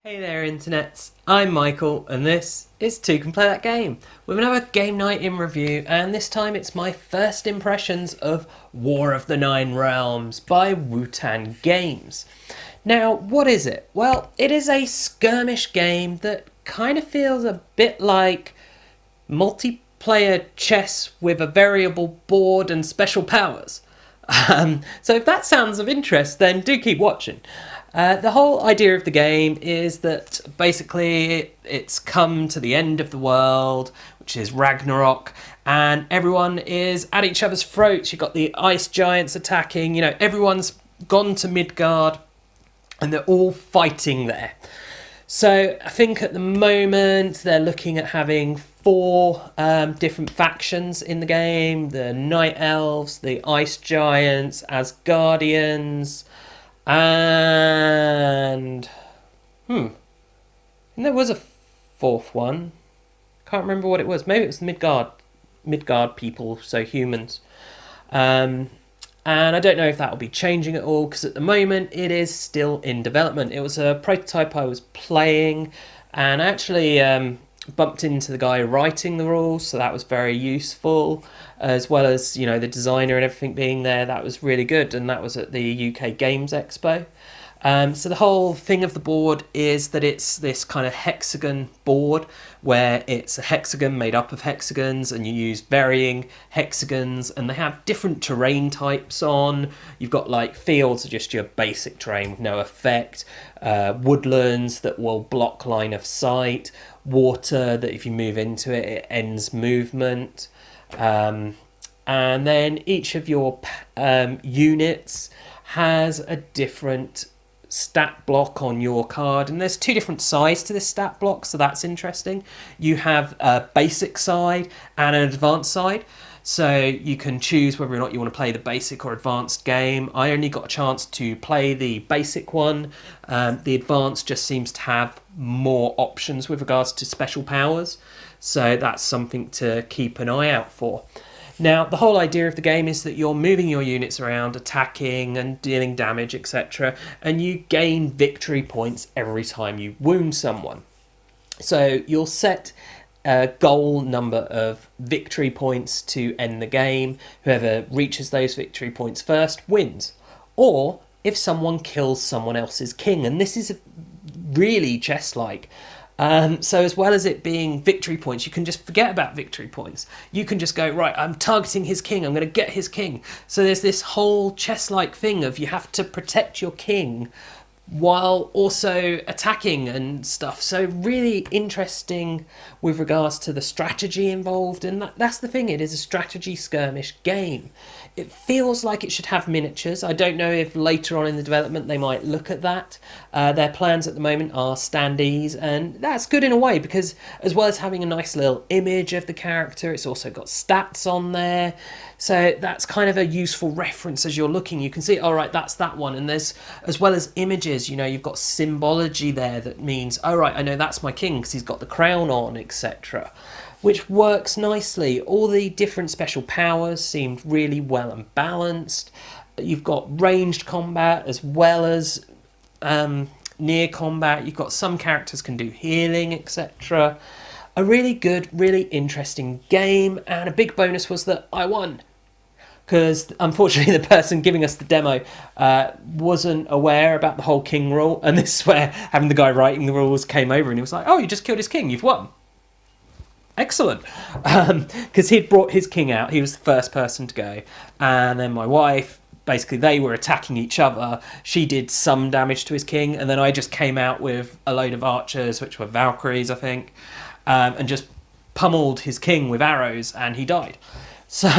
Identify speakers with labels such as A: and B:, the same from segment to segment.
A: Hey there internets, I'm Michael and this is Toucan Play That Game with another game night in review, and this time it's my first impressions of War of the Nine Realms by Toucan Games. Now, what is it? Well, it is a skirmish game that kind of feels a bit like multiplayer chess with a variable board and special powers. So if that sounds of interest, then do keep watching. The whole idea of the game is that basically it's come to the end of the world, which is Ragnarok, and everyone is at each other's throats. You've got the ice giants attacking, everyone's gone to Midgard, and they're all fighting there. So I think at the moment they're looking at having four different factions in the game: the Night Elves, the Ice Giants, Asgardians, and and there was a fourth one. Can't remember what it was. Maybe it was the Midgard people, so humans. And I don't know if that will be changing at all, because at the moment it is still in development. It was a prototype I was playing, and I actually bumped into the guy writing the rules, so that was very useful, as well as the designer and everything being there. That was really good, and that was at the UK Games Expo. So the whole thing of the board is that it's this kind of hexagon board, where it's a hexagon made up of hexagons, and you use varying hexagons, and they have different terrain types on. You've got like fields are just your basic terrain with no effect, woodlands that will block line of sight, water that if you move into it, it ends movement, and then each of your units has a different stat block on your card, and there's two different sides to this stat block, so that's interesting. You have a basic side and an advanced side, so you can choose whether or not you want to play the basic or advanced game. I only got a chance to play the basic one. The advanced just seems to have more options with regards to special powers, so that's something to keep an eye out for. Now, the whole idea of the game is that you're moving your units around, attacking and dealing damage, etc., and you gain victory points every time you wound someone. So you'll set a goal number of victory points to end the game. Whoever reaches those victory points first wins. Or if someone kills someone else's king, and this is really chess-like. So as well as it being victory points, you can just forget about victory points. You can just go, right, I'm targeting his king, I'm going to get his king. So there's this whole chess-like thing of you have to protect your king while also attacking and stuff. So really interesting with regards to the strategy involved, and that's the thing, it is a strategy skirmish game. It feels like it should have miniatures. I don't know if later on in the development they might look at that. Their plans at the moment are standees, and that's good in a way, because as well as having a nice little image of the character, it's also got stats on there. So that's kind of a useful reference as you're looking. You can see, all right, that's that one. And there's, as well as images, you've got symbology there that means, all right, I know that's my king because he's got the crown on, etc., which works nicely. All the different special powers seemed really well and balanced. You've got ranged combat as well as near combat. You've got some characters can do healing, etc. A really good, really interesting game, and a big bonus was that I won. Because unfortunately the person giving us the demo wasn't aware about the whole king rule, and this is where having the guy writing the rules came over and he was like, oh, you just killed his king, you've won. Excellent. Because he'd brought his king out, he was the first person to go, and then my wife, basically they were attacking each other. She did some damage to his king, and then I just came out with a load of archers, which were Valkyries I think, and just pummeled his king with arrows, and he died. So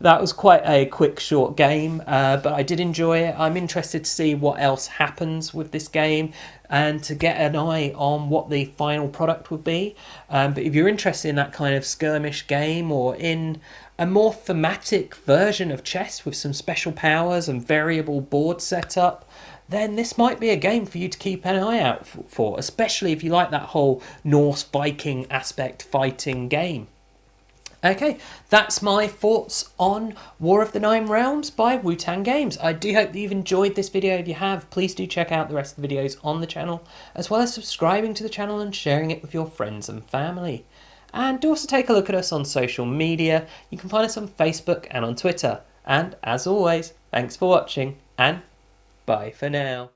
A: that was quite a quick, short game, but I did enjoy it. I'm interested to see what else happens with this game and to get an eye on what the final product would be. But if you're interested in that kind of skirmish game, or in a more thematic version of chess with some special powers and variable board setup, then this might be a game for you to keep an eye out for, especially if you like that whole Norse Viking aspect fighting game. Okay, that's my thoughts on War of the Nine Realms by Wu-Tang Games. I do hope that you've enjoyed this video. If you have, please do check out the rest of the videos on the channel, as well as subscribing to the channel and sharing it with your friends and family. And do also take a look at us on social media. You can find us on Facebook and on Twitter. And as always, thanks for watching, and bye for now.